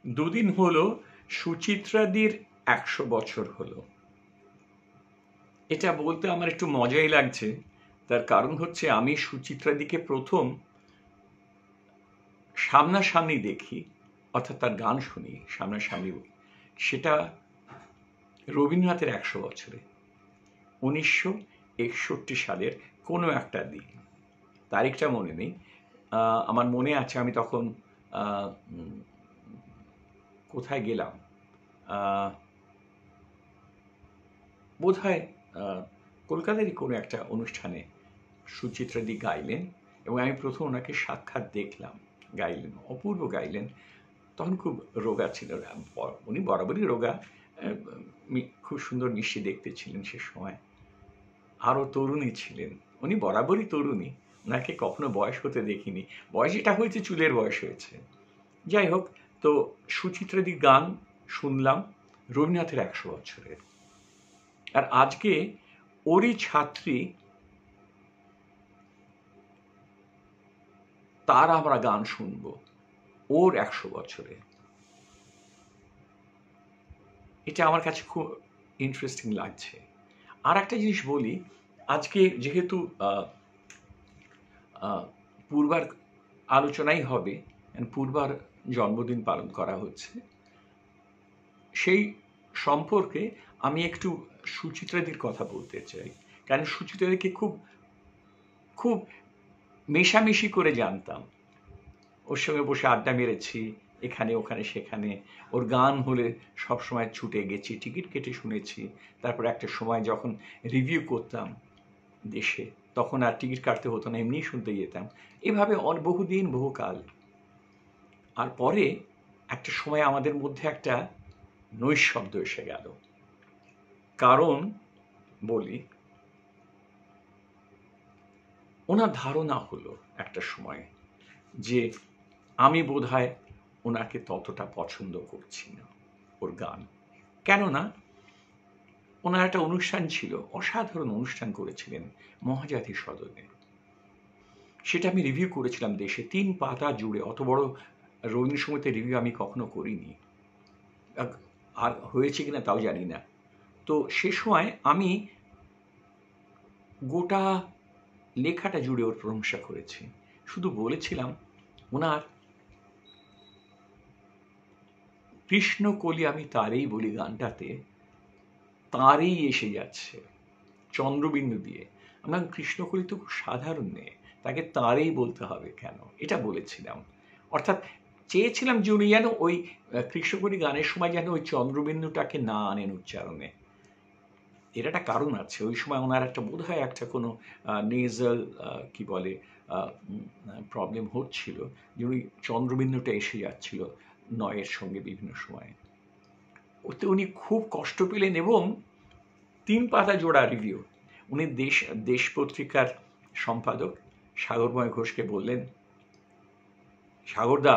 দুদিন হলো সুচিত্রাদির 100 বছর হলো। এটা বলতে আমার একটু মজাই লাগছে। তার কারণ হচ্ছে আমি সুচিত্রাদিকে প্রথম সামনাসামনি দেখি, অর্থাৎ তার গান শুনি সামনাসামনি, সেটা রবীন্দ্রনাথের 100 বছরে 1961 সালের কোনো একটা দিন। তারিখটা মনে নেই। আমার মনে আছে আমি তখন কোথায় গেলাম, বোধহয় কলকাতারই কোনো একটা অনুষ্ঠানে সুচিত্রাদি গাইলেন এবং আমি প্রথম ওনাকে সাক্ষাৎ দেখলাম। গাইলেন, অপূর্ব গাইলেন। তখন খুব রোগা ছিল, উনি বরাবরই রোগা, খুব সুন্দর মিষ্টি দেখতে ছিলেন সে সময়। আরও তরুণী ছিলেন, উনি বরাবরই তরুণী, ওনাকে কখনো বয়স হতে দেখিনি। বয়স এটা হয়েছে, চুলের বয়স হয়েছে। যাই হোক, তো সুচিত্রাদির গান শুনলাম রবীন্দ্রনাথের 100 বছরের। আর আজকে ওরই ছাত্রী, তার আমরা গান শুনবো ওর 100 বছরে। এটা আমার কাছে খুব ইন্টারেস্টিং লাগছে। আর একটা জিনিস বলি, আজকে যেহেতু পূর্বার আলোচনাই হবে, পূর্বার জন্মদিন পালন করা হচ্ছে, সেই সম্পর্কে আমি একটু সুচিত্রাদির কথা বলতে চাই। কারণ সুচিত্রাদিকে খুব খুব মেশামেশি করে জানতাম, ওর সঙ্গে বসে আড্ডা মেরেছি এখানে ওখানে সেখানে, ওর গান হলে সবসময় ছুটে গেছি, টিকিট কেটে শুনেছি। তারপর একটা সময় যখন রিভিউ করতাম দেশে, তখন আর টিকিট কাটতে হতো না, এমনি শুনতে যেতাম। এভাবে বহুদিন বহুকাল। আর পরে একটা সময় আমাদের মধ্যে একটা নৈঃশব্দ এসে গেল। কারণ বলি, ওনার ধারণা হলো একটা সময় যে আমি বোধহয় ওনাকে ততটা পছন্দ করছি না, ওর গান। কেননা ওনার একটা অনুষ্ঠান ছিল, অসাধারণ অনুষ্ঠান করেছিলেন মহাজাতি সদনে। সেটা আমি রিভিউ করেছিলাম দেশে, 3 পাতা জুড়ে। অত বড় রবীন্দ্রসঙ্গীতের রিভিউ আমি কখনো করিনি, আর হয়েছে কিনা তাও জানি না। তো সে সময় আমি গোটা লেখাটা জুড়ে ওর প্রশংসা করেছি। শুধু বলেছিলাম ওনার কৃষ্ণকলি আমি তারেই বলি গানটাতে তারেই এসে যাচ্ছে চন্দ্রবিন্দু দিয়ে। আমরা কৃষ্ণকলি তো খুব সাধারণ মেয়ে, তাকে তারেই বলতে হবে কেন, এটা বলেছিলাম। অর্থাৎ চেয়েছিলাম যে উনি যেন ওই কৃষ্ণকলি গানের সময় যেন ওই চন্দ্রবিন্দুটাকে না আনেন উচ্চারণে। এর একটা কারণ আছে, ওই সময় ওনার একটা বোধ হয় একটা কোনো নেজাল কি বলে প্রবলেম হচ্ছিল, যে উনি চন্দ্রবিন্দুটা এসে যাচ্ছিল নয়ের সঙ্গে বিভিন্ন সময়। ওতে উনি খুব কষ্ট পেলেন এবং 3 পাতা জোড়া রিভিউ। উনি দেশ পত্রিকার সম্পাদক সাগরময় ঘোষকে বললেন, সাগরদা,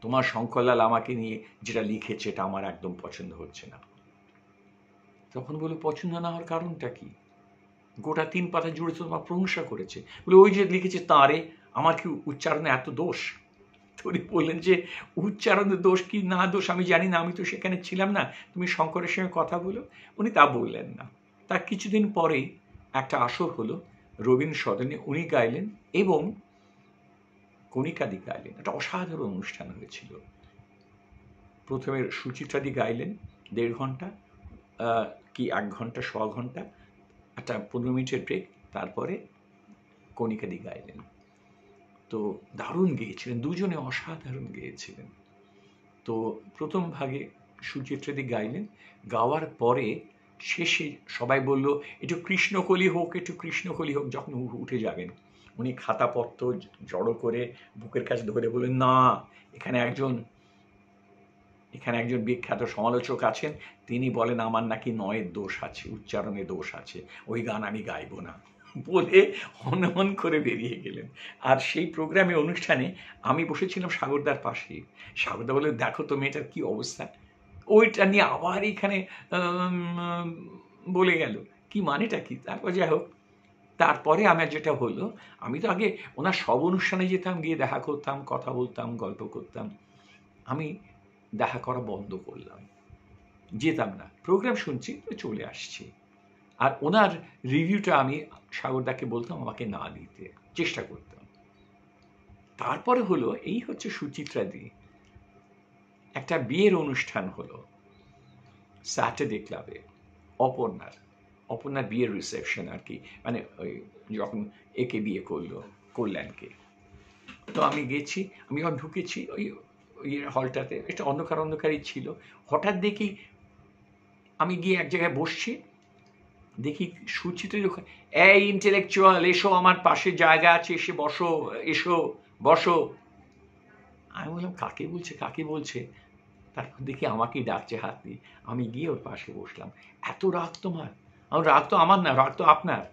তোমার শঙ্করলাল আমাকে নিয়ে যেটা লিখেছে এটা আমার একদম পছন্দ হচ্ছে না। তখন বলে, পছন্দ না হওয়ার কারণটা কি? গোটা 3 পাতা জুড়ে তো তোমার প্রশংসা করেছে। বলে, ওই যে লিখেছে তারে, আমার কি উচ্চারণে এত দোষ? উনি বললেন যে উচ্চারণের দোষ কি না দোষ আমি জানি না, আমি তো সেখানে ছিলাম না, তুমি শঙ্করের সঙ্গে কথা বলো। উনি তা বললেন না। তার কিছুদিন পরেই একটা আসর হলো রবীন্দ্র সদনে, উনি গাইলেন এবং কণিকাদি গাইলেন। একটা অসাধারণ অনুষ্ঠান হয়েছিল। প্রথমে সুচিত্রাদি গাইলেন 1.5 ঘন্টা কি 1 ঘন্টা 1.25 ঘন্টা, একটা 15 মিনিটের ব্রেক, তারপরে কণিকাদি গাইলেন। তো দারুণ গেয়েছিলেন, দুজনে অসাধারণ গেয়েছিলেন। তো প্রথম ভাগে সুচিত্রাদি গাইলেন, গাওয়ার পরে শেষে সবাই বলল একটু কৃষ্ণকলি হোক, একটু কৃষ্ণকলি হোক। যখন উঠে যাবেন উনি খাতাপত্র জড়ো করে বুকের কাছে ধরে বললেন, না, এখানে একজন বিখ্যাত সমালোচক আছেন, তিনি বলেন আমার নাকি নয়ের দোষ আছে, উচ্চারণে দোষ আছে, ওই গান আমি গাইব না, বলে হনহন করে বেরিয়ে গেলেন। আর সেই প্রোগ্রামে অনুষ্ঠানে আমি বসেছিলাম সাগরদার পাশে। সাগরদা বলে, দেখো তো মেয়েটার কি অবস্থা, ওইটা নিয়ে আবার এখানে বলে গেল, কি মানেটা কি? তারপর যাই হোক, তারপরে আমার যেটা হলো, আমি তো আগে ওনার সব অনুষ্ঠানে যেতাম, গিয়ে দেখা করতাম, কথা বলতাম, গল্প করতাম। আমি দেখা করা বন্ধ করলাম, যেতাম না, প্রোগ্রাম শুনছি চলে আসছি। আর ওনার রিভিউটা আমি সাগরদাকে বলতাম আমাকে না দিতে, চেষ্টা করতাম। তারপরে হলো এই হচ্ছে সুচিত্রাদি, একটা বিয়ের অনুষ্ঠান হলো স্যাটারডে ক্লাবে, অপর্ণার বিয়ের রিসেপশন আর কি, মানে ওই যখন একে বিয়ে করলো, কল্যাণকে। তো আমি গেছি, আমি যখন ঢুকেছি ওই হলটাতে, এটা অন্ধকারই ছিল। হঠাৎ দেখি, আমি গিয়ে এক জায়গায় বসছি, দেখি সুচিত্রা যখন, এই ইন্টেলেকচুয়াল এসো, আমার পাশে জায়গা আছে, এসে বসো, এসো বসো। আমি বললাম কাকে বলছে। তারপর দেখি আমাকেই ডাকছে হাত দিয়ে। আমি গিয়ে ওর পাশে বসলাম। এত রাগ তোমার? রাগ তো আমার না, রাগ তো আপনার।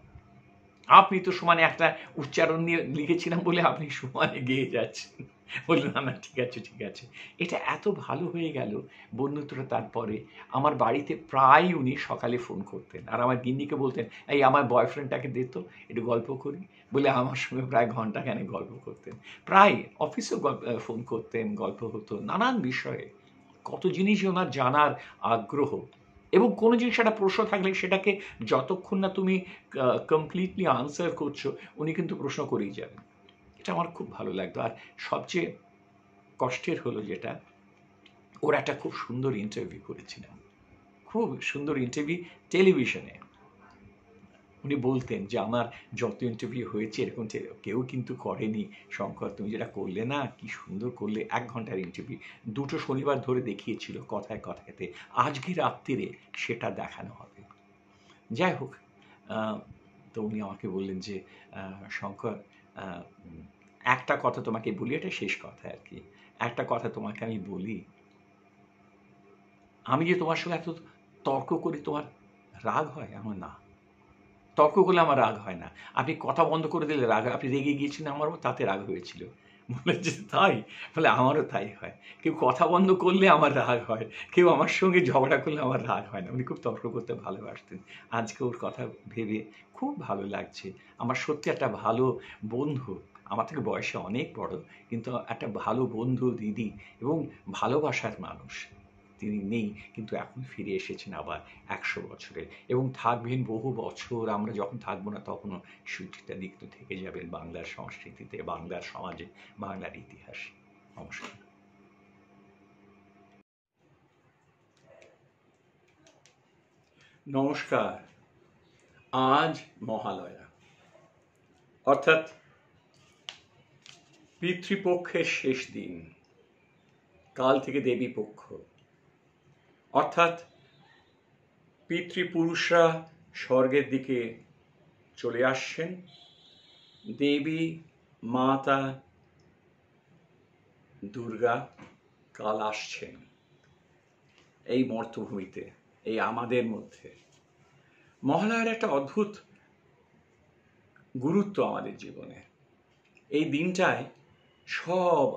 আপনি তো সমানে একটা উচ্চারণ নিয়ে লিখেছিলাম বলে আপনি সমানে গেয়ে যাচ্ছেন। বললো না ঠিক আছে। এটা এত ভালো হয়ে গেল বন্ধুত্বটা। তারপরে আমার বাড়িতে প্রায় উনি সকালে ফোন করতেন, আর আমার গিন্নিকে বলতেন, এই আমার বয়ফ্রেন্ডটাকে দিত, একটু গল্প করি, বলে আমার সঙ্গে প্রায় ঘন্টাখানেক গল্প করতেন। প্রায় অফিসেও ফোন করতেন, গল্প হতো নানান বিষয়ে, কত জিনিস ওনার জানার আগ্রহ। এবং কোনো জিনিস একটা প্রশ্ন থাকলে সেটাকে যতক্ষণ না তুমি কমপ্লিটলি আনসার করছো, উনি কিন্তু প্রশ্ন করেই যাবেন। এটা আমার খুব ভালো লাগতো। আর সবচেয়ে কষ্টের হলো যেটা, ওর একটা খুব সুন্দর ইন্টারভিউ করেছিলাম, খুব সুন্দর ইন্টারভিউ টেলিভিশনে। উনি বলতেন যে আমার যত ইন্টারভিউ হয়েছে এরকম কেউ কিন্তু করেনি শঙ্কর, তুমি যেটা করলে না, কি সুন্দর করলে। 1 ঘন্টার ইন্টারভিউ, 2টো শনিবার ধরে দেখিয়েছিল কথাতে। আজকে রাত্রিরে সেটা দেখানো হবে। যাই হোক, তো উনি আমাকে বললেন যে শঙ্কর, একটা কথা তোমাকে বলি, এটা শেষ কথা আর কি, একটা কথা তোমাকে আমি বলি, আমি যে তোমার সঙ্গে এত তর্ক করি তোমার রাগ হয়? আমার না, তর্ক করলে আমার রাগ হয় না। আপনি কথা বন্ধ করে দিলে রাগ হয়। আপনি রেগে গিয়েছিলেন আমারও, তাতে রাগ হয়েছিল। বলে যে তাই? বলে আমারও তাই হয়। কেউ কথা বন্ধ করলে আমার রাগ হয়, কেউ আমার সঙ্গে ঝগড়া করলে আমার রাগ হয় না। উনি খুব তর্ক করতে ভালোবাসতেন। আজকে ওর কথা ভেবে খুব ভালো লাগছে। আমার সত্যি একটা ভালো বন্ধু, আমার থেকে বয়সে অনেক বড়, কিন্তু একটা ভালো বন্ধু, দিদি এবং ভালোবাসার মানুষ তিনি নেই, কিন্তু এখন ফিরে এসেছেন আবার 100 বছরে, এবং থাকবেন বহু বছর। আমরা যখন থাকবো না তখনও সুচিত্রা দিক্ত থেকে যাবেন বাংলার সংস্কৃতিতে, বাংলার সমাজে, বাংলার ইতিহাসে। নমস্কার। নমস্কার। আজ মহালয়া, অর্থাৎ পিতৃপক্ষের শেষ দিন। কাল থেকে দেবী পক্ষ, অর্থাৎ পিতৃপুরুষরা স্বর্গের দিকে চলে আসছেন। দেবী মাতা দুর্গা কাল আসছেন এই মর্তভূমিতে, এই আমাদের মধ্যে। মহালয়ার একটা অদ্ভুত গুরুত্ব আমাদের জীবনে। এই দিনটায় সব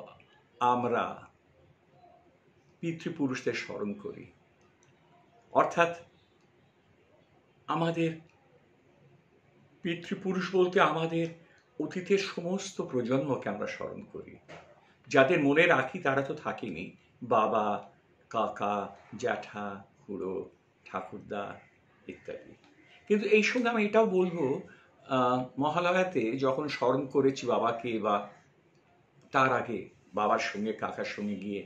আমরা পিতৃপুরুষদের স্মরণ করি, অর্থাৎ আমাদের পিতৃপুরুষ বলতে আমাদের অতীতের সমস্ত প্রজন্মকে আমরা স্মরণ করি। যাদের মনে রাখি তারা তো থাকেনি, বাবা, কাকা, জ্যাঠা, খুড়ো, ঠাকুরদা ইত্যাদি। কিন্তু এই সঙ্গে আমি এটাও বলবো, মহালয়াতে যখন স্মরণ করেছি বাবাকে, বা তার আগে বাবার সঙ্গে কাকার সঙ্গে গিয়ে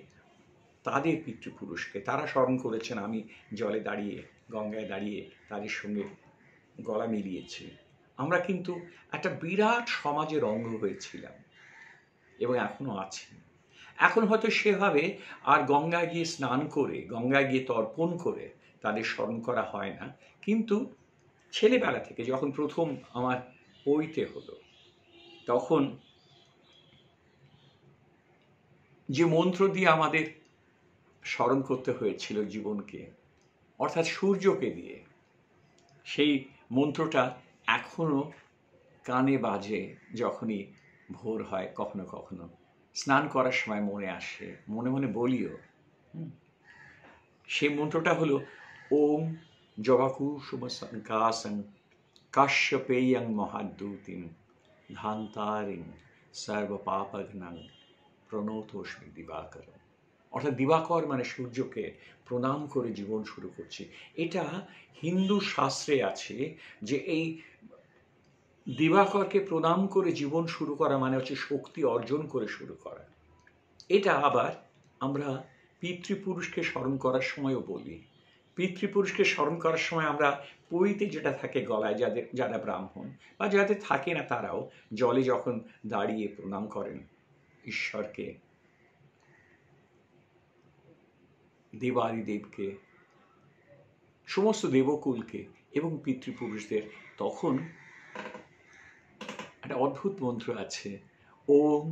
তাদের পিতৃপুরুষকে তারা স্মরণ করেছেন, আমি জলে দাঁড়িয়ে, গঙ্গায় দাঁড়িয়ে তাদের সঙ্গে গলা মিলিয়েছি। আমরা কিন্তু একটা বিরাট সমাজের অঙ্গ হয়েছিলাম এবং এখনো আছি। এখন হয়তো সেভাবে আর গঙ্গায় গিয়ে স্নান করে, গঙ্গায় গিয়ে তর্পণ করে তাদের স্মরণ করা হয় না। কিন্তু ছেলেবেলা থেকে যখন প্রথম আমার পৈতে হলো, তখন যে মন্ত্র দিয়ে আমাদের স্মরণ করতে হয়েছিল জীবনকে, অর্থাৎ সূর্যকে দিয়ে, সেই মন্ত্রটা এখনো কানে বাজে যখনই ভোর হয়। কখনো কখনো স্নান করার সময় মনে আসে, মনে মনে বলিও। সেই মন্ত্রটা হলো ওম জবাকুসুম সংকাসং কাশ্যপেয়ং মহাদ্যুতিম ধান্তারিং সর্বপাপঘ্নং প্রণতোস্মি দিবাকরম। অর্থাৎ দিবাকর মানে সূর্যকে প্রণাম করে জীবন শুরু করছি। এটা হিন্দু শাস্ত্রে আছে যে এই দিবাকরকে প্রণাম করে জীবন শুরু করা মানে হচ্ছে শক্তি অর্জন করে শুরু করা। এটা আবার আমরা পিতৃপুরুষকে স্মরণ করার সময়ও বলি। পিতৃপুরুষকে স্মরণ করার সময় আমরা পৈতে যেটা থাকে গলায়, যারা ব্রাহ্মণ বা যাদের থাকে না তারাও জলে যখন দাঁড়িয়ে প্রণাম করেন ঈশ্বরকে, দেবাদিদেবকে, সমস্ত দেবকুলকে এবং পিতৃপুরুষদের, তখন একটা অদ্ভুত মন্ত্র আছে, ওম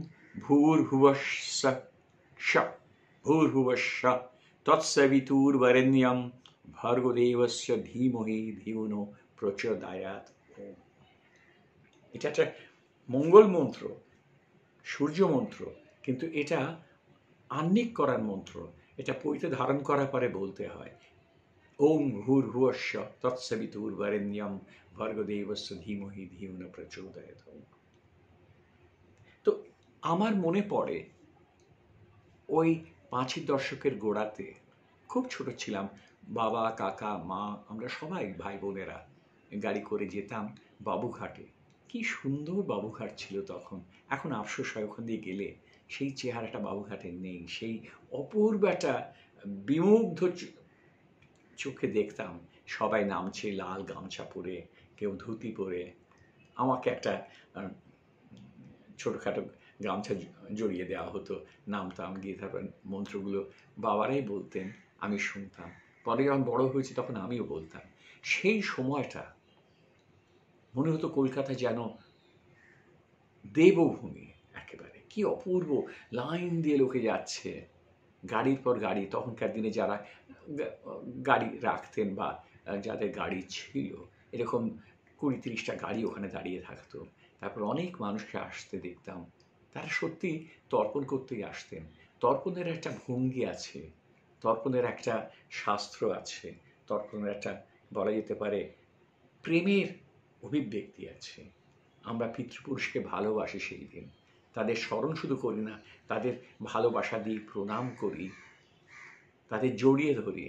ভূর্ভুবস্স্ব ভূর্ভুবস্স্ব তৎসবিতুর্বরেণ্যম ভর্গদেবস্য ধীমহি ধিয়ো প্রচোদয়াৎ। এটা একটা মঙ্গল মন্ত্র, সূর্য মন্ত্র, কিন্তু এটা আহ্নিক করার মন্ত্র। এটা পৈতে ধারণ করার পরে বলতে হয় ওম ভূর্ভুবস্স্ব তৎসবিতুর্বরেণ্যম ভর্গদেবস্য ধীমহি ধিয়ো প্রচোদয়াৎ। তো আমার মনে পড়ে ওই 5-এর দশকের গোড়াতে, খুব ছোট ছিলাম, বাবা, কাকা, মা, আমরা সবাই ভাই বোনেরা গাড়ি করে যেতাম বাবুঘাটে। কি সুন্দর বাবুঘাট ছিল তখন। এখন আফসোস হয় ওখান দিয়ে গেলে সেই চেহারাটা বাবুঘাটের নেই। সেই অপূর্ব একটা বিমুগ্ধ চোখে দেখতাম সবাই নামছে লাল গামছা পরে, কেউ ধুতি পরে। আমাকে একটা ছোটোখাটো গামছা জড়িয়ে দেওয়া হতো, নামতাম, গিয়ে তারপর মন্ত্রগুলো বাবারাই বলতেন, আমি শুনতাম। পরে যখন বড় হয়েছি তখন আমিও বলতাম। সেই সময়টা মনে হতো কলকাতা যেন দেবভূমি একেবারে। কি অপূর্ব, লাইন দিয়ে লোকে যাচ্ছে, গাড়ির পর গাড়ি। তখনকার দিনে যারা গাড়ি রাখতেন বা যাদের গাড়ি ছিল, এরকম 20-30টা গাড়ি ওখানে দাঁড়িয়ে থাকতো। তারপর অনেক মানুষকে আসতে দেখতাম, তারা সত্যি তর্পণ করতেই আসতেন। তর্পণের একটা ভঙ্গি আছে, তর্পণের একটা শাস্ত্র আছে, তর্পণের একটা বলা যেতে পারে প্রেমের অভিব্যক্তি আছে। আমরা পিতৃপুরুষকে ভালোবাসি সেই দিন, তাদের স্মরণ শুধু করি না, তাদের ভালোবাসা দিয়ে প্রণাম করি, তাদের জড়িয়ে ধরি।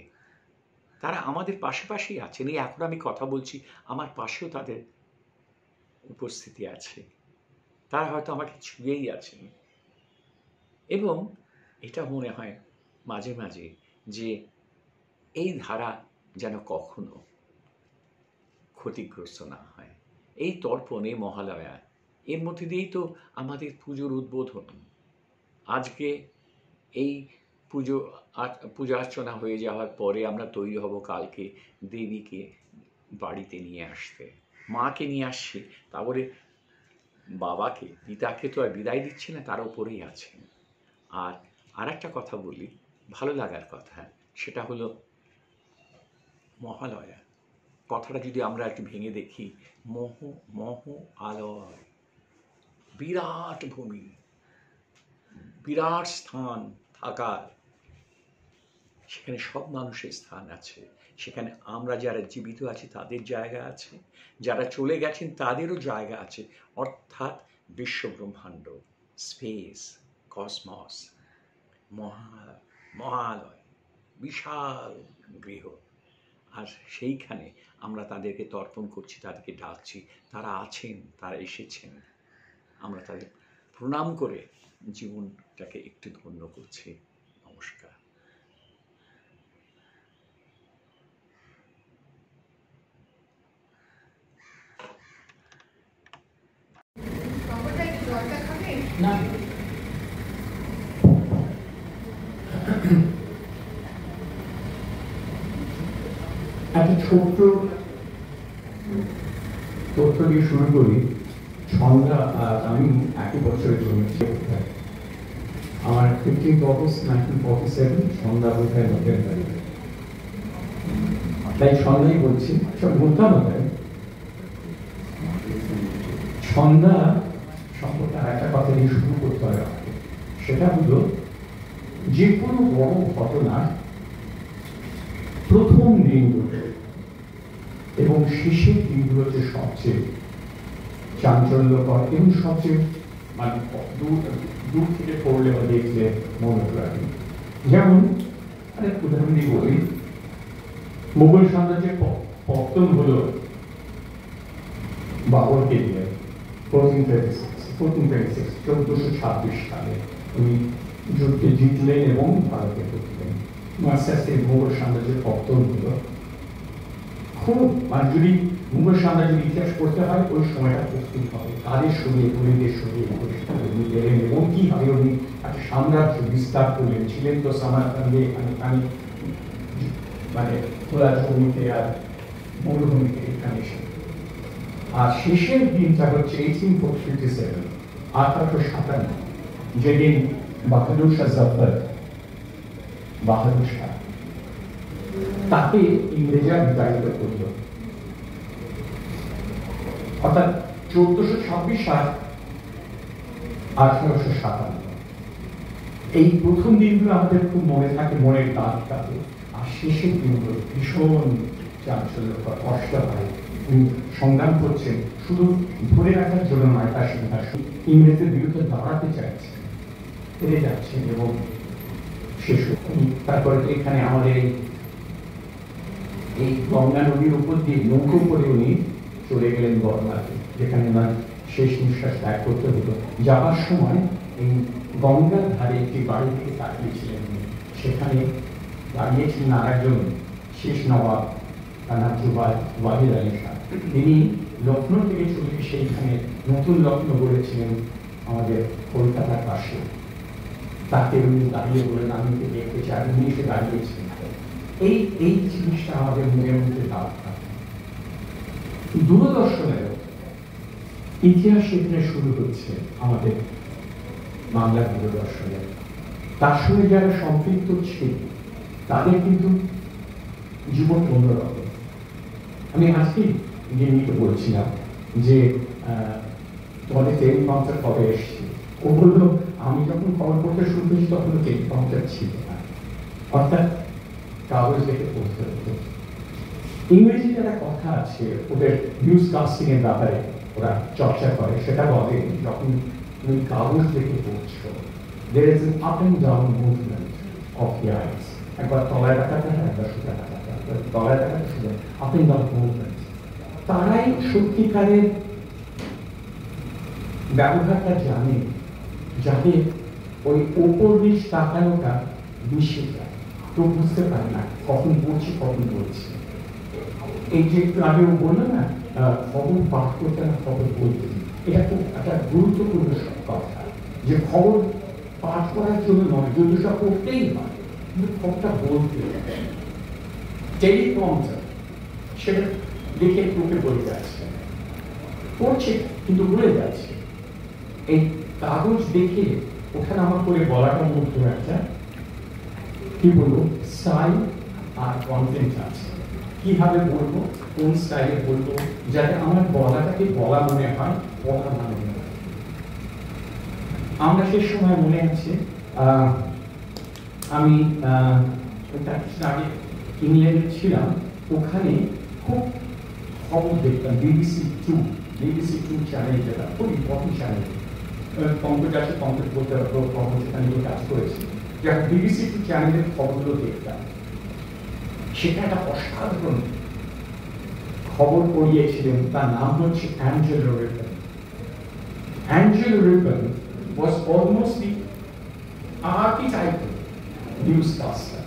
তারা আমাদের পাশাপাশি আছেন। এই এখন আমি কথা বলছি, আমার পাশেও তাদের উপস্থিতি আছে, তারা হয়তো আমাকে ছুঁয়েই আছেন। এবং এটা মনে হয় মাঝে মাঝে যে এই ধারা যেন কখনো ক্ষতিগ্রস্ত না হয়। এই তর্পণ, এই মহালয়া, এর মধ্যে দিয়েই তো আমাদের পুজোর উদ্বোধন। আজকে এই পূজা অর্চনা হয়ে যাওয়ার পরে আমরা তৈরি হব কালকে দেবীকে বাড়িতে নিয়ে আসতে। মাকে নিয়ে আসছে, তারপরে বাবাকে, পিতাকে তো আর বিদায় দিচ্ছে না, তার উপরেই আছেন। আর একটা কথা বলি, ভালো লাগার কথা, সেটা হলো মহালয়া কথাটা যদি আমরা একটু ভেঙে দেখি, মহ আলয়, বিরাট ভূমি, বিরাট স্থান থাকার, সেখানে সব মানুষের স্থান আছে। সেখানে আমরা যারা জীবিত আছি তাদের জায়গা আছে, যারা চলে গেছেন তাদেরও জায়গা আছে। অর্থাৎ বিশ্বব্রহ্মাণ্ড, স্পেস, কসমস, মহালয়, বিশাল গৃহ। আর সেইখানে আমরা তাদেরকে তর্পণ করছি, তাদেরকে ডাকছি, তারা আছেন, তারা এসেছেন। আমরা তাদের প্রণাম করে জীবনটাকে একটু ধন্য করছি। নমস্কার। না, একটা ছোট্ট তথ্য দিয়ে শুরু করি। সন্ধ্যা, আমি একই বছরে জন্মেছি। আমার 15 অগস্ট 1947 সন্ধ্যা বোধহয় নভেম্বর তারিখে, তাই সন্ধ্যাই বলছি। সব বলতাম তাই সন্ধ্যা সম্পর্কে একটা কথা দিয়ে শুরু করতে হয়। সেটা হলো যে কোনো বড় ঘটনার প্রথম দিনগুলো এবং শেষের দিনগুলো হচ্ছে সবচেয়ে চাঞ্চল্যকর এবং সবচেয়ে মানে দূর থেকে পড়লে বা দেখলে মনে রাখে। যেমন আরেক উদাহরণ দিয়ে বলি, মুঘল সাম্রাজ্যের পতন হলো বাবরকে দিয়ে 1426 সালে উনি যুদ্ধে জিতলেন এবং ভারতে ঢুকলেন। আস্তে আস্তে মুঘল সাম্রাজ্যের পতন হলো। খুব যদি মুঘল সাম্রাজ্যের ইতিহাস পড়তে হয় ওই সময়টা প্রস্তুত হবে, কাদের সঙ্গে উনিদের সঙ্গে উনি গেলেন এবং কিভাবে উনি একটা সাম্রাজ্য বিস্তার করলেন। ছিলেন তো সামারকান্দে মানে খোলা জমিতে আর মরুভূমিতে এখানে এসে। আর শেষের দিনটা হচ্ছে 1857 যেদিন বাহাদুর শাহ জফর বাহাদুর শাহ তাকে ইংরেজরা বিতাড়িত করল। অর্থাৎ 1426 সাল 1857 এই প্রথম দিনগুলো আমাদের খুব মনে থাকে, মনের দাগ থাকে। আর শেষের দিনগুলো ভীষণ চাঞ্চল্যকর, কষ্ট হয়। সংগ্রাম করছেন শুধু ধরে রাখার জন্য নয়, তার সিংহাসন ইংরেজের বিরুদ্ধে দাঁড়াতে চাইছেন, হেরে যাচ্ছেন এবং শেষ। তারপরে এখানে আমাদের এই গঙ্গা নদীর উপর দিয়ে নৌকো করে উনি চলে গেলেন বর্মাতে, যেখানে ওনার শেষ নিঃশ্বাস ত্যাগ করতে হতো। যাওয়ার সময় এই গঙ্গার ধারে একটি বাড়ি থেকে তাকিয়েছিলেন, সেখানে দাঁড়িয়েছিলেন আর একজন শেষ নবাব ওয়াহিদ আলী খান। তিনি লখনৌ থেকে চলে সেইখানে নতুন লখনৌ গড়েছিলেন আমাদের কলকাতার পাশে। তাকে উনি দাঁড়িয়ে বলেন আমি দেখতে চাই, উনি এসে দাঁড়িয়েছিলেন। এই জিনিসটা আমাদের মনের মধ্যে দাগ থাকে। দূরদর্শনের ইতিহাস সেখানে শুরু হচ্ছে আমাদের বাংলা দূরদর্শনের। তার সঙ্গে যারা সম্পৃক্ত ছিল তাদের কিন্তু জীবন অন্যরকম। আমি আজকে গিয়ে বলছিলাম যে তোমাদের টেলিপ্রম্পটার কবে এসছে। ও বললো আমি যখন খবর পড়তে শুরু করেছি তখন টেলিপ্রম্পটার ছিল না, অর্থাৎ কাগজ দেখে পড়তে হতো। ইংরেজিতে একটা কথা আছে, ওদের নিউজ কাস্টিং এর ব্যাপারে ওরা চর্চা করে, সেটা বলে যখন তুমি কাগজ দেখে পড়ছো there is an up and down movement of the eyes. একবার তলায় টাকাটা একবার সোজা টাকাটা, তলায় টাকাটা সোজা, up and down movement। তারাই সত্যিকারের ব্যবহারটা জানে, যাদের ওই ওপর নিচ তাকানোটা মিশে যায়, তো বুঝতে পারে না কখন পড়ছি কখন বলছি। এই যে একটু আগেও বললো না খবর পাঠ করতে না খবর বলতে, এটা খুব একটা গুরুত্বপূর্ণ কথা, যে খবর পাঠ করার জন্য নয়, যদি সব পড়তেই হয় কিন্তু খবরটা বলতে হবে। টেলিপ্রম্পটার সেটা দেখে তোকে বলে যাচ্ছে, পড়ছে কিন্তু বলে যাচ্ছে। এই কাগজ দেখে ওঠানামা করে বলাটার মধ্যে একটা কি বলবো স্টাইল আর কনটেন্ট আছে। কিভাবে বলবো, কোন স্টাইলে বলবো, যাতে আমার বলাটাকে বলা মনে হয়, বলা না মনে হয়। আমরা সে সময় মনে আছে আমি আগে ইংল্যান্ডে ছিলাম, ওখানে খুব খবর দেখতাম। BBC 2 চ্যানেল, যেটা খুব ইম্পর্টেন্ট চ্যানেল। পঙ্কজ আছে, পঙ্কজ বলতে খবর সেখানে কাজ করেছি, যখন BBC 2 চ্যানেলের খবরগুলো দেখতাম, সেটা একটা অসাধারণ খবর পড়িয়েছিলেন। তার নাম হচ্ছে Angelo Ripon. Angelo Ripon was almost the archetypal newscaster,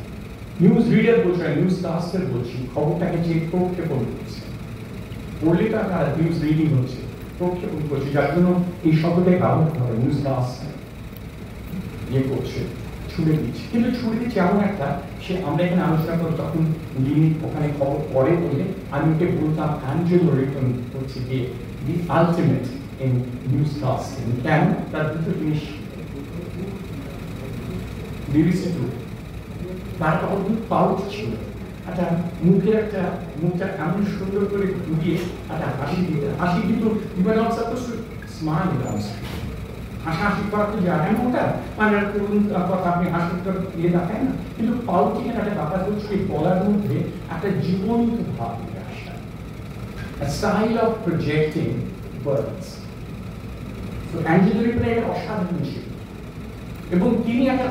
news reader বলছি, নিউজকাস্টার বলছি। খবরটাকে যে প্রক্ষেপণ করছে, পড়লে তারা নিউজ রিডিং হচ্ছে, প্রক্ষেপণ করছে, যার জন্য এই শব্দটাই ব্যবহার করে নিউজকাস্টার। ইয়ে করছে, ছুড়ে দিচ্ছে, কিন্তু ছুড়ে দিচ্ছে এমন একটা, সে আমরা এখানে আলোচনা করবো তখন যিনি ওখানে খবর পড়ে বলে আমি ওকে বলতাম অ্যাঞ্জেলো রিপন হচ্ছে গিয়ে দি আলটিমেট in newscasting। কেন? তার দুটো জিনিস। BBC 2 তার অদ্ভুত পাউচ ছিল, একটা মুখটা এমন সুন্দর করে ঘুরিয়ে একটা হাসি দিতে, হাসি কিন্তু you were not supposed to smile on screen। হাসাহাসি করা তো জানে না ওটা, মানে কোন কথা আপনি হাসি করে দিয়ে দেখায় না, কিন্তু পাউচিং এর একটা ব্যাপার হচ্ছে বলার মধ্যে একটা জীবন্ত ভাব নিয়ে আসা, a style of projecting words। তো অ্যাঞ্জেলো রিপন একটা অসাধারণ ছিল, এবং তিনি একটা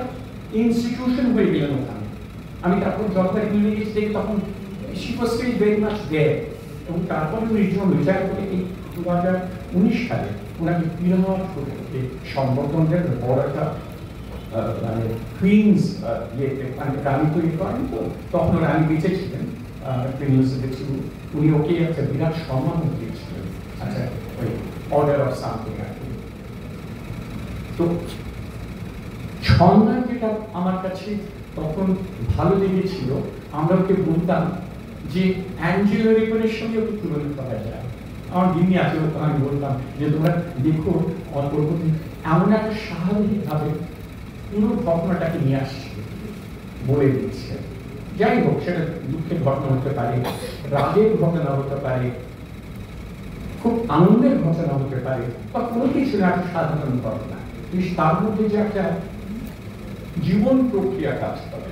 ইনস্টিটিউশন হয়ে গেলেন ওখানে। আমি তারপর যতবার ইউনিভার্সিটি থেকে তখন she was still very much there. এবং তারপরে উনি যখন রিটায়ার করে এই 2019 সালে ওনাকে বিরাট করে সম্বর্ধন দেন, বড় একটা মানে কুইন্স রানী তৈরি করেন। তো তখন রানী বেঁচে ছিলেন, উনি ওকে একটা বিরাট সম্মান দিয়েছিলেন, আচ্ছা ওই অর্ডার অফ সামথিং আর কি। তো ছন্দা যেটা আমার কাছে তখন ভালো লেগেছিল, আমরা ওকে বলতাম যে অ্যাঞ্জেলো রেকনের সঙ্গে ওকে তুলনা করা যায়। আমার দিনই আছে, আমি বলতাম যে তোমরা দেখো অল্পতি এমন একটা স্বাভাবিকভাবে পুরো ঘটনাটাকে নিয়ে আসছে, বলে দিচ্ছে। যাই হোক, সেটা দুঃখের ঘটনা হতে পারে, রাগের ঘটনা হতে পারে, খুব আনন্দের ঘটনা হতে পারে, বা কোনো কিছু একটা সাধারণ ঘটনা, কিন্তু তার মধ্যে যে একটা জীবন প্রক্রিয়া কাজ করে।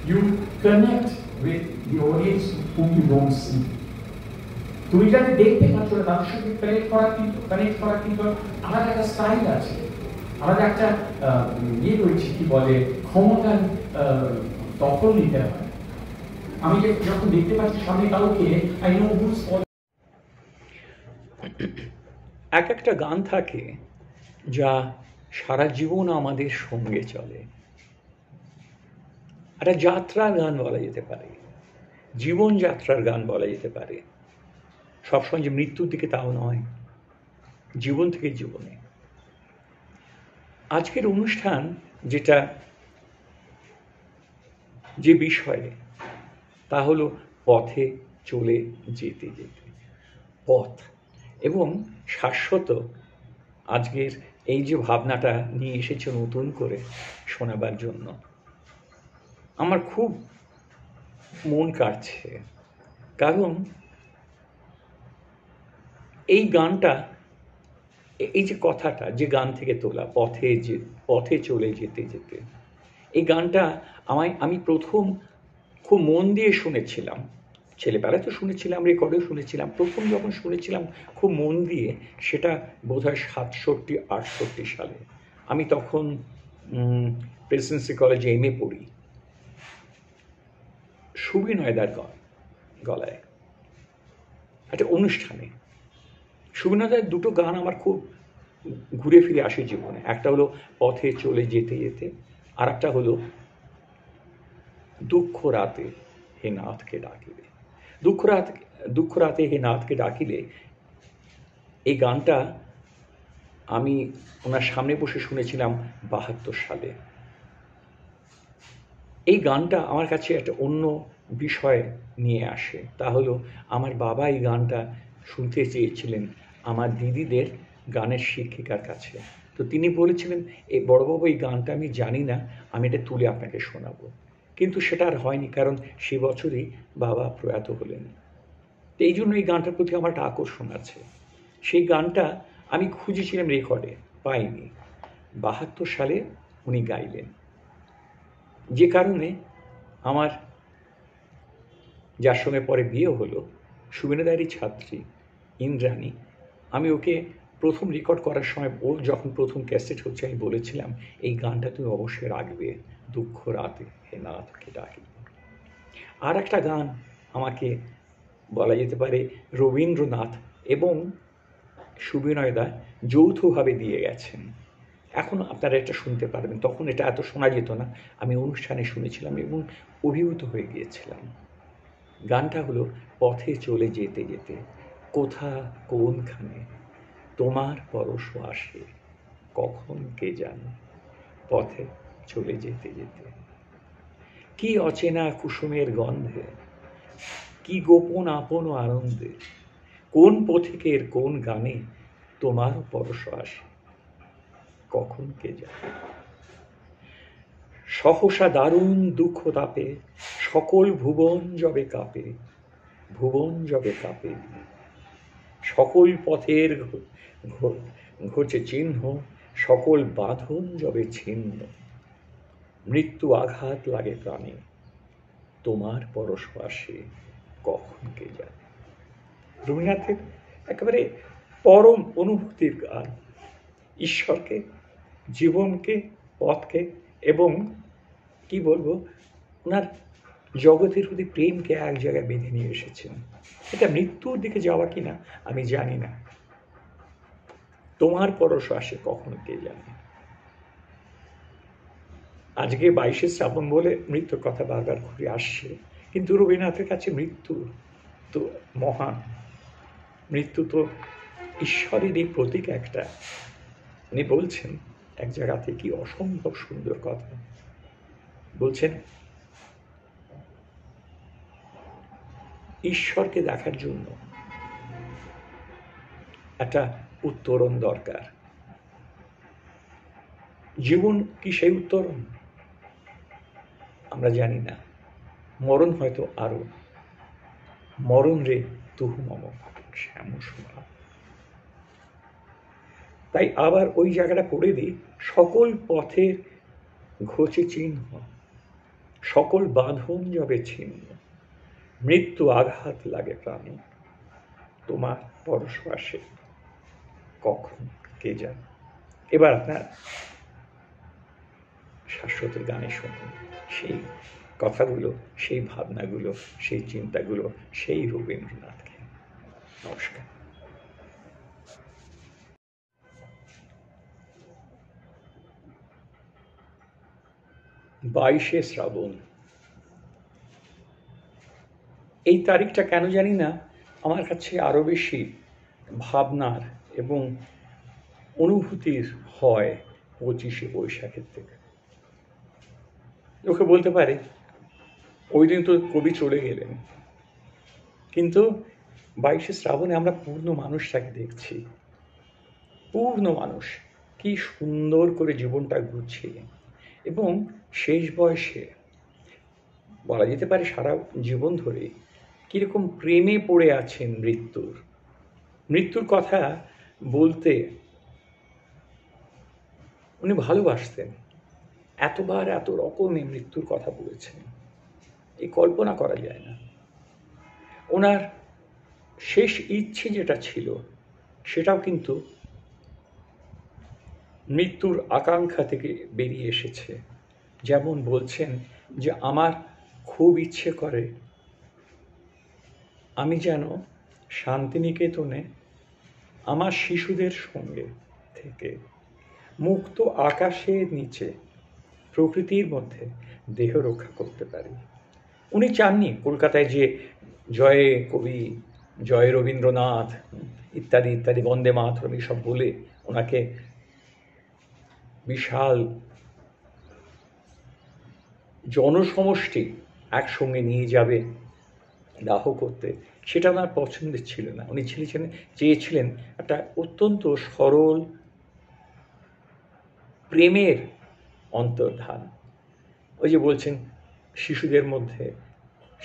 You connect with the audience whom you don't see. তুমি যাকে দেখতে পাচ্ছ না তাদের সাথে কানেক্ট করা কিন্তু আলাদা একটা স্টাইল আছে, আলাদা একটা রয়েছে, কি বলে, ক্ষমতার দখল নিতে হয়। আমি যখন দেখতে পাচ্ছি সামনে কাউকে, আই নো হুজ। এক একটা গান থাকে যা সারা জীবন আমাদের সঙ্গে চলে। একটা যাত্রার গান বলা যেতে পারে, জীবনযাত্রার গান বলা যেতে পারে। সবসময় যে মৃত্যুর দিকে তাও নয়, জীবন থেকে জীবনে। আজকের অনুষ্ঠান যেটা, যে বিষয়ে, তা হলো পথে চলে যেতে যেতে। পথ এবং শাশ্বত, আজকের এই যে ভাবনাটা নিয়ে এসেছে নতুন করে শোনাবার জন্য, আমার খুব মন কাটছে। কারণ এই গানটা, এই যে কথাটা, যে গান থেকে তোলা, পথে চলে যেতে যেতে, এই গানটা আমি প্রথম খুব মন দিয়ে শুনেছিলাম। ছেলেবেলায় তো শুনেছিলাম, রেকর্ডেও শুনেছিলাম। প্রথম যখন শুনেছিলাম খুব মন দিয়ে, সেটা বোধহয় 67-68 সালে। আমি তখন প্রেসিডেন্সি কলেজে MA পড়ি। সুবিনয়দার গলায় একটা অনুষ্ঠানে, সুবিনয়দার দুটো গান আমার খুব ঘুরে ফিরে আসে জীবনে। একটা হলো পথে চলে যেতে যেতে, আর একটা হলো দুঃখ রাতে হে নাথকে ডাকিলে। দুঃখ রাতে হে নাথকে ডাকিলে, এই গানটা আমি ওনার সামনে বসে শুনেছিলাম 72 সালে। এই গানটা আমার কাছে একটা অন্য বিষয় নিয়ে আসে। তা হলো, আমার বাবা এই গানটা শুনতে চেয়েছিলেন আমার দিদিদের গানের শিক্ষিকার কাছে। তো তিনি বলেছিলেন, এই বড়বাবু, এই গানটা আমি জানি না, আমি এটা তুলে আপনাকে শোনাবো। কিন্তু সেটা আর হয়নি, কারণ সে বছরই বাবা প্রয়াত হলেন। এই জন্য এই গানটার প্রতি আমার একটা আকর্ষণ আছে। সেই গানটা আমি খুঁজেছিলাম রেকর্ডে, পাইনি। 72 সালে উনি গাইলেন। যে কারণে আমার, যার সঙ্গে পরে বিয়ে হলো, সুবিনয়দারই ছাত্রী ইন্দ্রাণী, আমি ওকে প্রথম রেকর্ড করার সময়, ওর যখন প্রথম ক্যাসেট হচ্ছে, আমি বলেছিলাম এই গানটা তুমি অবশ্যই রাখবে, দুঃখ রাতে হে নাথকে ডাকি। আর একটা গান আমাকে বলা যেতে পারে রবীন্দ্রনাথ এবং সুবিনয়দা যৌথভাবে দিয়ে গেছেন। এখন আপনারা এটা শুনতে পারবেন, তখন এটা এত শোনা যেত না। আমি অনুষ্ঠানে শুনেছিলাম এবং অভিভূত হয়ে গিয়েছিলাম। গানটা হলো পথে চলে যেতে যেতে, কোথা কোনখানে তোমার পরশ আসে, কখন কে জানে, পথে চলে যেতে যেতে। কি অচেনা কুসুমের গন্ধে, কি গোপন আপন আনন্দে, কোন পথিকের কোন গানে তোমার পরশ আসে, কখন কে জানে। সহসা দারুণ দুঃখ তাপে সকল ভুবন যবে কাঁপে, ভুবন যবে কাঁপে। সকল পথের ঘোচে চিহ্ন, সকল বাঁধন যবে ছিন্ন। মৃত্যু আঘাত লাগে প্রাণে, তোমার পরশ আসে, কখন কে জানে। রবীন্দ্রনাথের একেবারে পরম অনুভূতির গান, ঈশ্বরকে, জীবনকে, পথকে এবং কি বলবো, ওনার জগতের প্রতি প্রেমকে এক জায়গায় বেঁধে নিয়ে এসেছেন। এটা মৃত্যুর দিকে যাওয়া কিনা আমি জানি না, তোমার পরশ আসে কখনো কে জানে। আজকে 22শে শ্রাবণ বলে মৃত্যুর কথা বারবার ঘুরে আসছে, কিন্তু রবীন্দ্রনাথের কাছে মৃত্যু তো মহান, মৃত্যু তো ঈশ্বরেরই প্রতীক একটা। উনি বলছেন এক জায়গাতে, কি অসম্ভব সুন্দর কথা বলছেন, ঈশ্বরকে দেখার জন্য একটা উত্তরণ দরকার। জীবন কি সেই উত্তরণ? আমরা জানি না। মরণ হয়তো আরো, মরণ রে তুহু মম শ্যাম শোভা। তাই আবার ওই জায়গাটা পড়ে দিই, সকল পথের ঘোচে চিহ্ন, সকল বাঁধন যাবে ছিন্ন, মৃত্যু আঘাত লাগে প্রাণে, তোমার পরশ আসে কখন কে জানে। এবার আপনার শাশ্বতের গানে শুনুন সেই কথাগুলো, সেই ভাবনাগুলো, সেই চিন্তাগুলো, সেই রবীন্দ্রনাথকে। নমস্কার। 22শে শ্রাবণ, এই তারিখটা কেন জানি না আমার কাছে আরো বেশি ভাবনার এবং অনুভূতির হয় 25শে বৈশাখের থেকে। লোকে বলতে পারে ওই দিন তো কবি চলে গেলেন, কিন্তু 22শে শ্রাবণে আমরা পূর্ণ মানুষটাকে দেখছি। পূর্ণ মানুষ কি সুন্দর করে জীবনটা গুছিয়ে, এবং শেষ বয়সে বলা যেতে পারে সারা জীবন ধরে কিরকম প্রেমে পড়ে আছেন মৃত্যুর কথা বলতে উনি ভালোবাসতেন, এতবার এত রকমই মৃত্যুর কথা বলেছেন, এই কল্পনা করা যায় না। ওনার শেষ ইচ্ছে যেটা ছিল সেটাও কিন্তু মৃত্যুর আকাঙ্ক্ষা থেকে বেরিয়ে এসেছে। যেমন বলছেন যে আমার খুব ইচ্ছে করে আমি যেন শান্তিনিকেতনে আমার শিশুদের সঙ্গে থেকে মুক্ত আকাশের নিচে প্রকৃতির মধ্যে দেহ রক্ষা করতে পারি। উনি চাননি কলকাতায় যে জয় কবি, জয় রবীন্দ্রনাথ ইত্যাদি ইত্যাদি, বন্দে মাতরম সব বলে ওনাকে বিশাল জনসমষ্টি একসঙ্গে নিয়ে যাবে দাহ করতে, সেটা ওনার পছন্দের ছিল না। উনি চেয়েছিলেন একটা অত্যন্ত সরল প্রেমের অন্তর্ধান। ওই যে বলছেন শিশুদের মধ্যে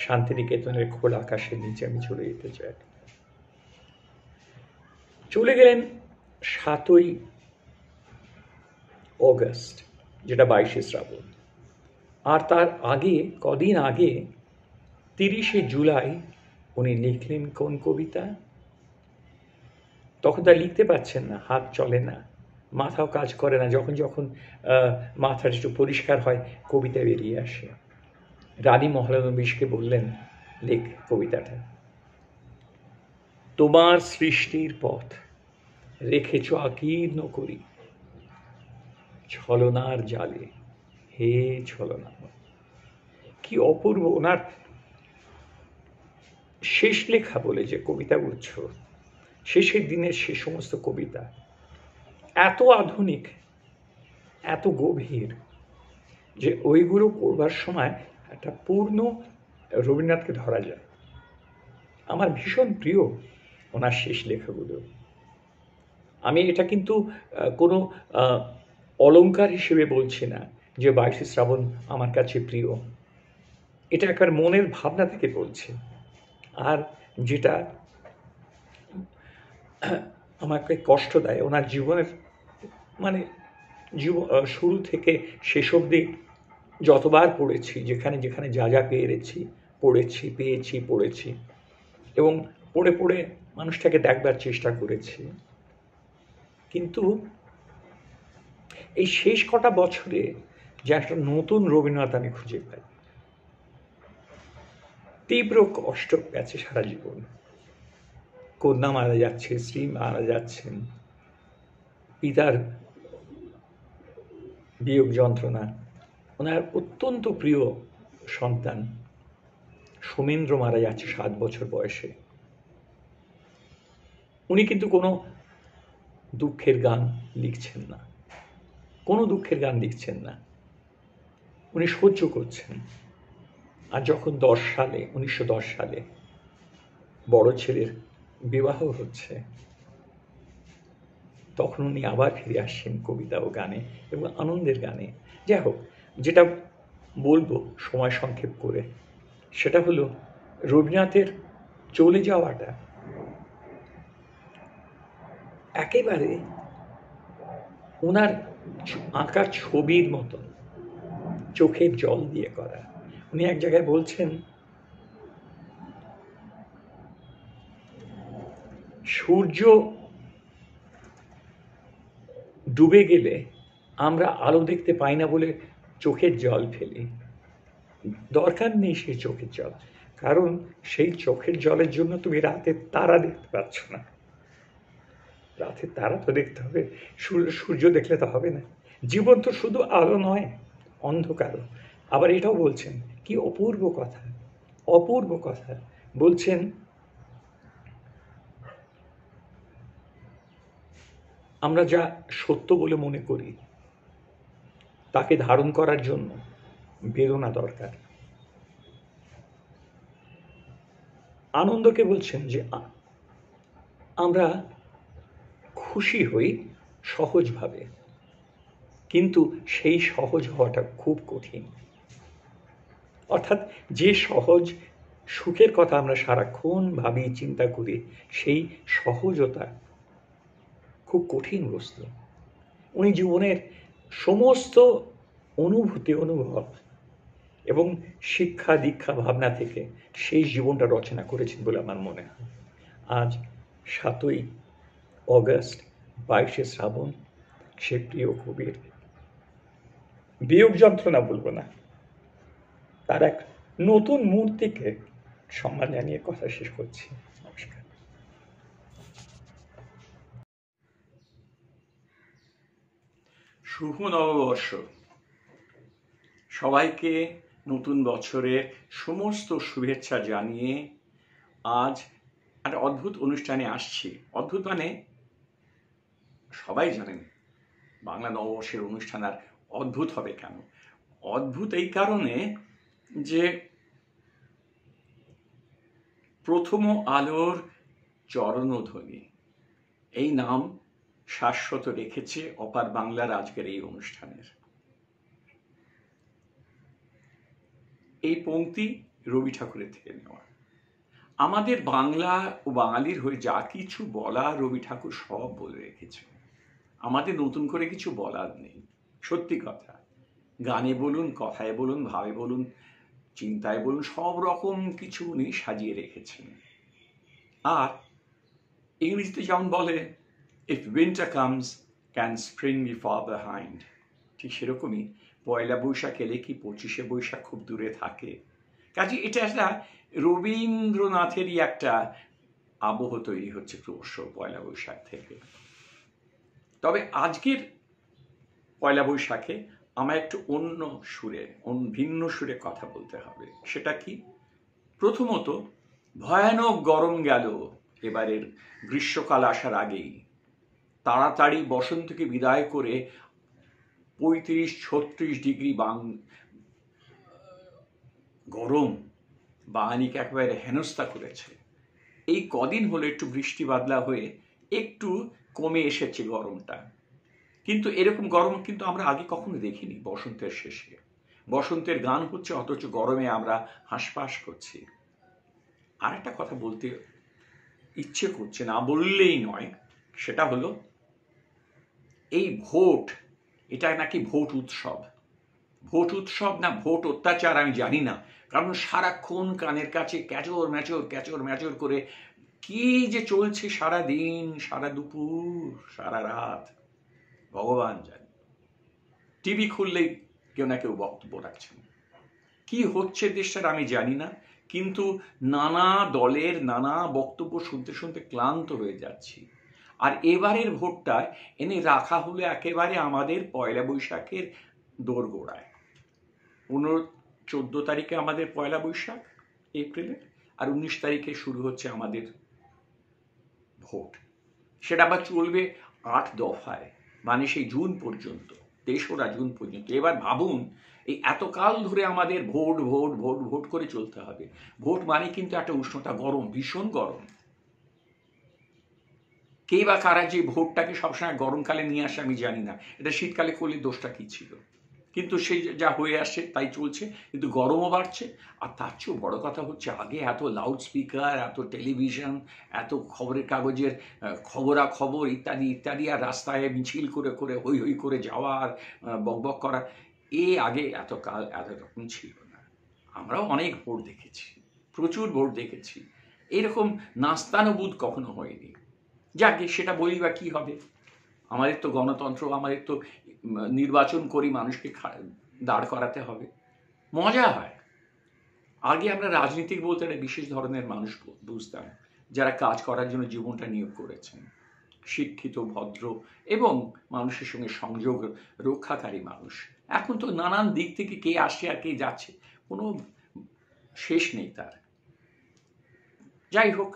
শান্তিনিকেতনের খোলা আকাশের নিচে আমি চলে যেতে চাই। চলে গেলেন 7ই অগস্ট, যেটা 22শে শ্রাবণ। আর তার আগে কদিন আগে 30শে জুলাই উনি লিখলেন কোন কবিতা? তখন তার লিখতে পারছেন না, হাত চলে না, মাথাও কাজ করে না। যখন যখন মাথাটা একটু পরিষ্কার হয় কবিতা বেরিয়ে আসে। রানী মহলানবিশকে বললেন লেখ কবিতাটা। তোমার সৃষ্টির পথ রেখেছ আকীর্ণ করি, ছলনার জালে হে ছলনা। কি অপূর্ব ওনার শেষ লেখা বলে যে কবিতা গুচ্ছ, শেষের দিনের সে সমস্ত কবিতা এত আধুনিক, এত গভীর, যে ওইগুলো পড়বার সময় একটা পূর্ণ রবীন্দ্রনাথকে ধরা যায়। আমার ভীষণ প্রিয় ওনার শেষ লেখাগুলো। আমি এটা কিন্তু কোনো অলংকার হিসেবে বলছি না যে 22শে শ্রাবণ আমার কাছে প্রিয়, এটা একবার মনের ভাবনা থেকে বলছি। আর যেটা আমাকে কষ্ট দেয় ওনার জীবনের, মানে শুরু থেকে শেষ অবধি যতবার পড়েছি, যেখানে যেখানে যা যা পড়েছি এবং পড়ে পড়ে মানুষটাকে দেখবার চেষ্টা করেছি, কিন্তু এই শেষ কটা বছরে যে একটা নতুন রবীন্দ্রনাথ আমি খুঁজে পাই। তীব্র কষ্ট গেছে সারা জীবন, কন্যা মারা যাচ্ছে, স্ত্রী মারা যাচ্ছেন, পিতার বিয়োগ যন্ত্রণা, ওনার অত্যন্ত প্রিয় সন্তান সোমেন্দ্র মারা যাচ্ছে 7 বছর বয়সে। উনি কিন্তু কোনো দুঃখের গান লিখছেন না, কোনো দুঃখের গান লিখছেন না, উনি সহ্য করছেন। আর যখন 1910 সালে বড় ছেলের বিবাহ হচ্ছে, তখন উনি আবার ফিরে আসছেন কবিতা ও গানে এবং আনন্দের গানে। যাই হোক, যেটা বলবো সময় সংক্ষেপ করে, সেটা হলো রবীন্দ্রনাথের চলে যাওয়াটা একেবারে ওনার আঁকা ছবির মতন, চোখের জল দিয়ে করা। উনি এক জায়গায় বলছেন, সূর্য ডুবে গেলে আমরা আলো দেখতে পাই না বলে চোখের জল ফেলি। দরকার নেই সেই চোখের জল, কারণ সেই চোখের জলের জন্য তুমি রাতের তারা দেখতে পাচ্ছ না। রাতের তারা তো দেখতে হবে, সূর্য দেখলে তো হবে না। জীবন তো শুধু আলো নয়, অন্ধকারও। আবার এটাও বলছেন, কি অপূর্ব কথা, অপূর্ব কথা বলছেন, আমরা যা সত্য বলে মনে করি তাকে ধারণ করার জন্য বেদনা দরকার। আনন্দকে বলছেন যে আমরা খুশি হই সহজভাবে, কিন্তু সেই সহজ হওয়াটা খুব কঠিন। অর্থাৎ যে সহজ সুখের কথা আমরা সারাক্ষণ ভাবি, চিন্তা করি, সেই সহজতা খুব কঠিন বস্তু। উনি জীবনের সমস্ত অনুভূতি, অনুভব এবং শিক্ষা দীক্ষা ভাবনা থেকে সেই জীবনটা রচনা করেছেন বলে আমার মনে হয়। আজ 7ই অগস্ট, 22শে শ্রাবণ, সে প্রিয় কবির বিয়োগ যন্ত্রণা বলবো না, তার এক নতুন মূর্তিকে সম্মান জানিয়ে কথা শেষ করছি। নমস্কার। শুভ নববর্ষ। সবাইকে নতুন বছরের সমস্ত শুভেচ্ছা জানিয়ে আজ একটা অদ্ভুত অনুষ্ঠানে আসছি। অদ্ভুত মানে সবাই জানেন বাংলা নববর্ষের অনুষ্ঠান আর অদ্ভুত হবে কেন? অদ্ভুত এই কারণে যে প্রথম আলোর চরণধ্বনি এই নাম শাশ্বত রেখেছে অপার বাংলার আজকের এই অনুষ্ঠানের। এই পংক্তি রবি ঠাকুরের থেকে নেওয়া। আমাদের বাংলা ও বাঙালির হয়ে যা কিছু বলা রবি ঠাকুর সব বলে রেখেছে, আমাদের নতুন করে কিছু বলার নেই। সত্যি কথা, গানে বলুন, কথায় বলুন, ভাবে বলুন, চিন্তায় বলুন, সব রকম কিছু উনি সাজিয়ে রেখেছেন। আর ইংরেজিতে যেমন বলে, if winter comes can spring be far behind, ঠিক সেরকমই পয়লা বৈশাখ এলে কি 25শে বৈশাখ খুব দূরে থাকে। কাজে এটা একটা রবীন্দ্রনাথেরই একটা আবহ তৈরি হচ্ছে ক্রমশ পয়লা বৈশাখ থেকে। তবে আজকের পয়লা বৈশাখে আমার একটু অন্য সুরে, ভিন্ন সুরে কথা বলতে হবে। সেটা কি? প্রথমত, ভয়ানক গরম গেল এবারের গ্রীষ্মকাল আসার আগেই। তাড়াতাড়ি বসন্তকে বিদায় করে 35-36 ডিগ্রি গরম বাঙালিকে একেবারে হেনস্থা করেছে। এই কদিন হলো একটু বৃষ্টি বাদলা হয়ে একটু কমে এসেছে গরমটা, কিন্তু এরকম গরম কিন্তু আমরা আগে কখনো দেখিনি। বসন্তের শেষে বসন্তের গান হচ্ছে, অথচ গরমে আমরা হাঁসফাঁস করছি। আর একটা কথা বলতে ইচ্ছে করছে, না বললেই নয়, সেটা হলো এই ভোট, এটা নাকি ভোট উৎসব। ভোট উৎসব না ভোট অত্যাচার আমি জানি না, কারণ সারাক্ষণ কানের কাছে ক্যাচর ম্যাচর করে কি যে চলছে সারা দিন, সারা দুপুর, সারা রাত, ভগবান জানে। টিভি খুললেই কেউ না কেউ বক্তব্য রাখছেন। কি হচ্ছে দেশটার আমি জানি না, কিন্তু নানা দলের নানা বক্তব্য শুনতে শুনতে ক্লান্ত হয়ে যাচ্ছি। আর এবারের ভোটটায় এনে রাখা হলো একেবারে আমাদের পয়লা বৈশাখের দোরগোড়ায়। 14 তারিখে আমাদের পয়লা বৈশাখ এপ্রিলে, আর 19 তারিখে শুরু হচ্ছে আমাদের ভোট। সেটা আবার চলবে 8 দফায়, মানে সেই জুন পর্যন্ত, 3রা জুন পর্যন্ত। এবার ভাবুন, এই এতকাল ধরে আমাদের ভোট ভোট ভোট ভোট করে চলতে হবে। ভোট মানে কিন্তু একটা উষ্ণতা, গরম, ভীষণ গরম। কে বা কারা যে ভোটটাকে সবসময় গরমকালে নিয়ে আসে আমি জানি না, এটা শীতকালে করলে দোষটা কি ছিল, কিন্তু সেই যা হয়ে আসে তাই চলছে। কিন্তু গরমও বাড়ছে। আর তার চেয়েও বড় কথা হচ্ছে, আগে এত লাউড স্পিকার, এত টেলিভিশন, এত খবরের কাগজের খবরাখবর ইত্যাদি ইত্যাদি, আর রাস্তায় মিছিল করে করে হই হই করে যাওয়া আর বকবক করা, আগে এত রকম ছিল না। আমরাও অনেক ভোট দেখেছি, প্রচুর ভোট দেখেছি, এরকম নাস্তানুবোধ কখনো হয়নি। যাকে সেটা বলি বা কি হবে, আমাদের তো গণতন্ত্র, আমাদের তো নির্বাচন করি, মানুষকে দাঁড় করাতে হবে, মজা হয়। আগে আমরা রাজনীতিক বলতে একটা বিশেষ ধরনের মানুষ বুঝতাম, যারা কাজ করার জন্য জীবনটা নিয়োগ করেছেন, শিক্ষিত, ভদ্র এবং মানুষের সঙ্গে সংযোগ রক্ষাকারী মানুষ। এখন তো নানান দিক থেকে কে আসছে আর কে যাচ্ছে, কোনো শেষ নেই তার। যাই হোক,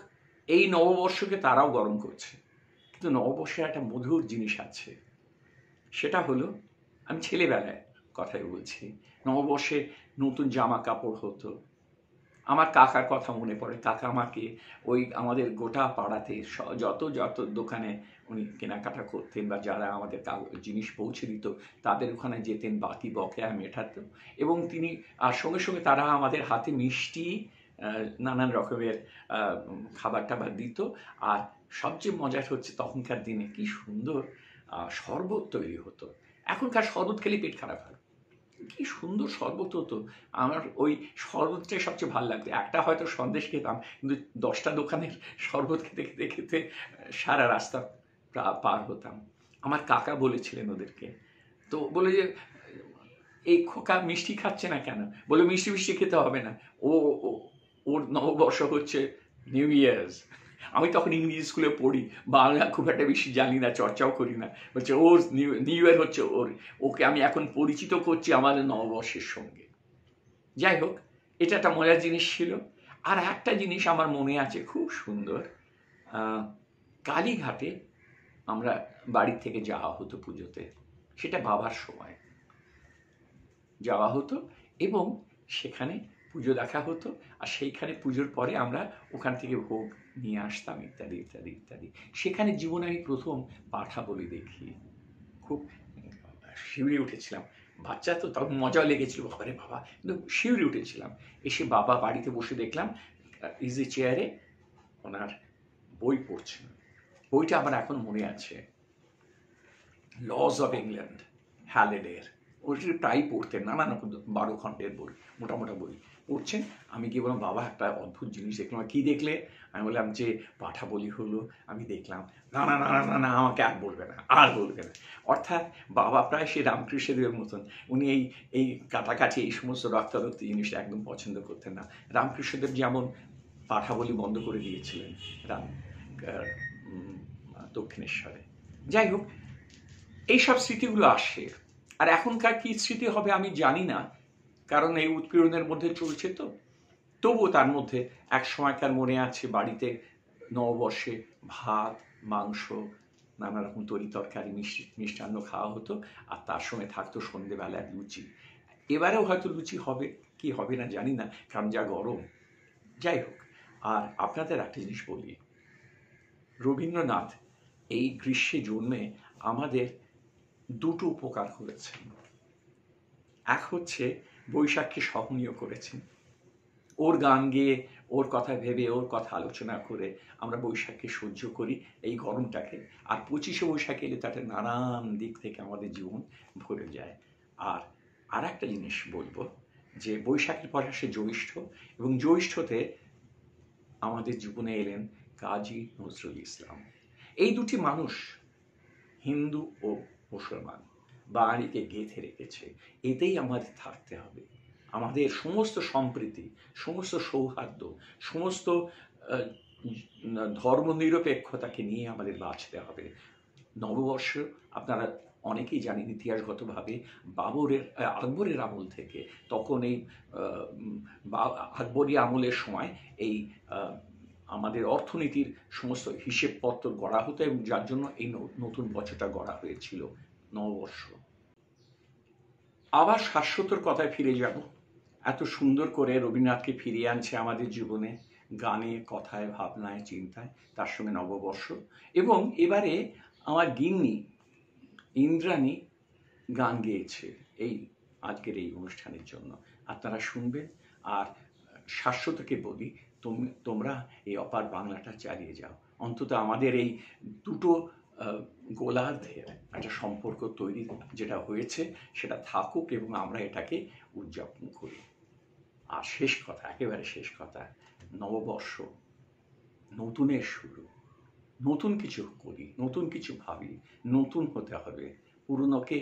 এই নববর্ষকে তারাও গরম করছে, কিন্তু নববর্ষের একটা মধুর জিনিস আছে। সেটা হলো, আমি ছেলেবেলায় কথাই বলছি, নববর্ষে নতুন জামা কাপড় হতো। আমার কাকার কথা মনে পড়ে। কাকা আমাকে ওই আমাদের গোটা পাড়াতে যত যত দোকানে উনি কেনাকাটা করতেন, বা যারা আমাদের জিনিস পৌঁছে দিত তাদের ওখানে যেতেন, বাকি বকেয়া মেটাতেন। এবং তিনি আর সঙ্গে সঙ্গে তারা আমাদের হাতে মিষ্টি, নানান রকমের খাবার টাবার দিত। আর সবচেয়ে মজার হচ্ছে, তখনকার দিনে কি সুন্দর শরবত তৈরি হতো। এখনকার শরবত খেলে পেট খারাপ হয়, কি সুন্দর শরবত হতো। আমার ওই শরবতটাই সবচেয়ে ভালো লাগতো। একটা হয়তো সন্দেশ খেতাম, কিন্তু 10টা দোকানের শরবত খেতে খেতে খেতে সারা রাস্তা পার হতাম। আমার কাকা বলেছিলেন ওদেরকে, তো বলে যে এই খোকা মিষ্টি খাচ্ছে না কেন? বলে মিষ্টি মিষ্টি খেতে হবে না, ওর নববর্ষ হচ্ছে নিউ ইয়ার্স। আমি তখন ইংরেজি স্কুলে পড়ি, বাংলা খুব একটা বেশি জানি না, চর্চাও করি না। বলছে ওর নিউ ইয়ার হচ্ছে ওকে আমি এখন পরিচিত করছি আমাদের নববর্ষের সঙ্গে। যাই হোক, এটা একটা মজার জিনিস ছিল। আর একটা জিনিস আমার মনে আছে খুব সুন্দর, কালীঘাটে আমরা বাড়ি থেকে যাওয়া হতো পুজোতে, সেটা বাবার সময় যাওয়া হতো, এবং সেখানে পুজো দেখা হতো। আর সেইখানে পুজোর পরে আমরা ওখান থেকে ভোগ নিয়ে আসতাম, ইত্যাদি ইত্যাদি ইত্যাদি। সেখানে জীবনে আমি প্রথম পাঠা বলি দেখি, খুব শিউরে উঠেছিলাম। বাচ্চা তো তখন মজা লেগেছিল, বাবারে বাবা, কিন্তু শিউরে উঠেছিলাম। এসে বাবা বাড়িতে বসে দেখলাম ইজি চেয়ারে ওনার বই পড়ছেন। বইটা আমার এখন মনে আছে, লজ অফ ইংল্যান্ড, হ্যালেডের। ওইটা প্রায় পড়তেন, নানান 12 খণ্ডের বই, মোটা মোটা বই পড়ছেন। আমি গিয়ে বললাম, বাবা একটা অদ্ভুত জিনিস দেখলাম। কি দেখলে? আমি বললাম যে পাঠা বলি হলো, আমি দেখলাম। না না না না না, আমাকে আর বলবে না, আর বলবে না। অর্থাৎ বাবা প্রায় সে রামকৃষ্ণদেবের মতন, উনি এই কাটাকাটি, এই সমস্ত রক্তারক্তি জিনিসটা একদম পছন্দ করতেন না। রামকৃষ্ণদেব যেমন পাঠা বলি বন্ধ করে দিয়েছিলেন দক্ষিণেশ্বরে। যাই হোক, এইসব স্মৃতিগুলো আসে। আর এখনকার কি স্মৃতি হবে আমি জানি না, কারণ এই উৎপীড়নের মধ্যে চলছে। তো তবুও তার মধ্যে এক সময়কার মনে আছে, বাড়িতে নববর্ষে ভাত, মাংস, নানা রকম তরি তরকারি, মিষ্টান্ন খাওয়া হতো। আর তার সঙ্গে থাকতো সন্ধেবেলার লুচি। এবারেও হয়তো লুচি হবে কি হবে না জানি না, কারণ যা গরম। যাই হোক, আর আপনাদের একটা জিনিস বলি, রবীন্দ্রনাথ এই গ্রীষ্মে জন্মে আমাদের দুটো উপকার করেছেন। এক হচ্ছে বৈশাখকে সহনীয় করেছেন। ওর গান গেয়ে, ওর কথা ভেবে, ওর কথা আলোচনা করে আমরা বৈশাখকে সহ্য করি, এই গরমটাকে। আর 25শে বৈশাখ এলে তাতে নানান দিক থেকে আমাদের জীবন ভরে যায়। আর একটা জিনিস বলবো, যে বৈশাখের পর আসে জ্যৈষ্ঠ, এবং জ্যৈষ্ঠতে আমাদের জীবনে এলেন কাজী নজরুল ইসলাম। এই দুটি মানুষ হিন্দু ও মুসলমান বাঙালিকে গেঁথে রেখেছে। এতেই আমাদের থাকতে হবে। আমাদের সমস্ত সম্প্রীতি, সমস্ত সৌহার্দ্য, সমস্ত ধর্মনিরপেক্ষতাকে নিয়ে আমাদের বাঁচতে হবে। নববর্ষ আপনারা অনেকেই জানেন ইতিহাসগতভাবে আকবরের আমল থেকে, তখন এই আকবরী আমলের সময় এই আমাদের অর্থনীতির সমস্ত হিসেবপত্র গড়া হতো, এবং যার জন্য এই নতুন বছরটা গড়া হয়েছিল নববর্ষ। আবার শাশ্বতর কথায় ফিরে যাব। এত সুন্দর করে রবীন্দ্রনাথকে ফিরিয়ে আনছে আমাদের জীবনে, গানে, কথায়, ভাবনায়, চিন্তায়, তার সঙ্গে নববর্ষ। এবং এবারে আমার গিন্নি ইন্দ্রাণী গান গেয়েছে এই আজকের এই অনুষ্ঠানের জন্য, আপনারা শুনবেন। আর শাশ্বতকে বলি, তোমরা এই অপার বাংলাটা চালিয়ে যাও। অন্তত আমাদের এই দুটো গোলার্ধের একটা সম্পর্ক তৈরি যেটা হয়েছে সেটা থাকুক, এবং আমরা এটাকে উদযাপন করি। আর শেষ কথা, একেবারে শেষ কথা, নববর্ষ নতুনের শুরু। নতুন কিছু করি, নতুন কিছু ভাবি, নতুন হতে হবে। পুরনোকে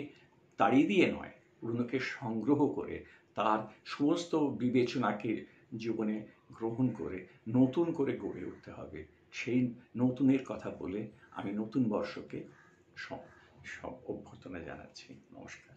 তাড়িয়ে দিয়ে নয়, পুরনোকে সংগ্রহ করে তার সমস্ত বিবেচনাকে জীবনে গ্রহণ করে নতুন করে গড়ে উঠতে হবে। সেই নতুনের কথা বলে আমি নতুন বর্ষকে সব অভ্যর্থনা জানাচ্ছি। নমস্কার।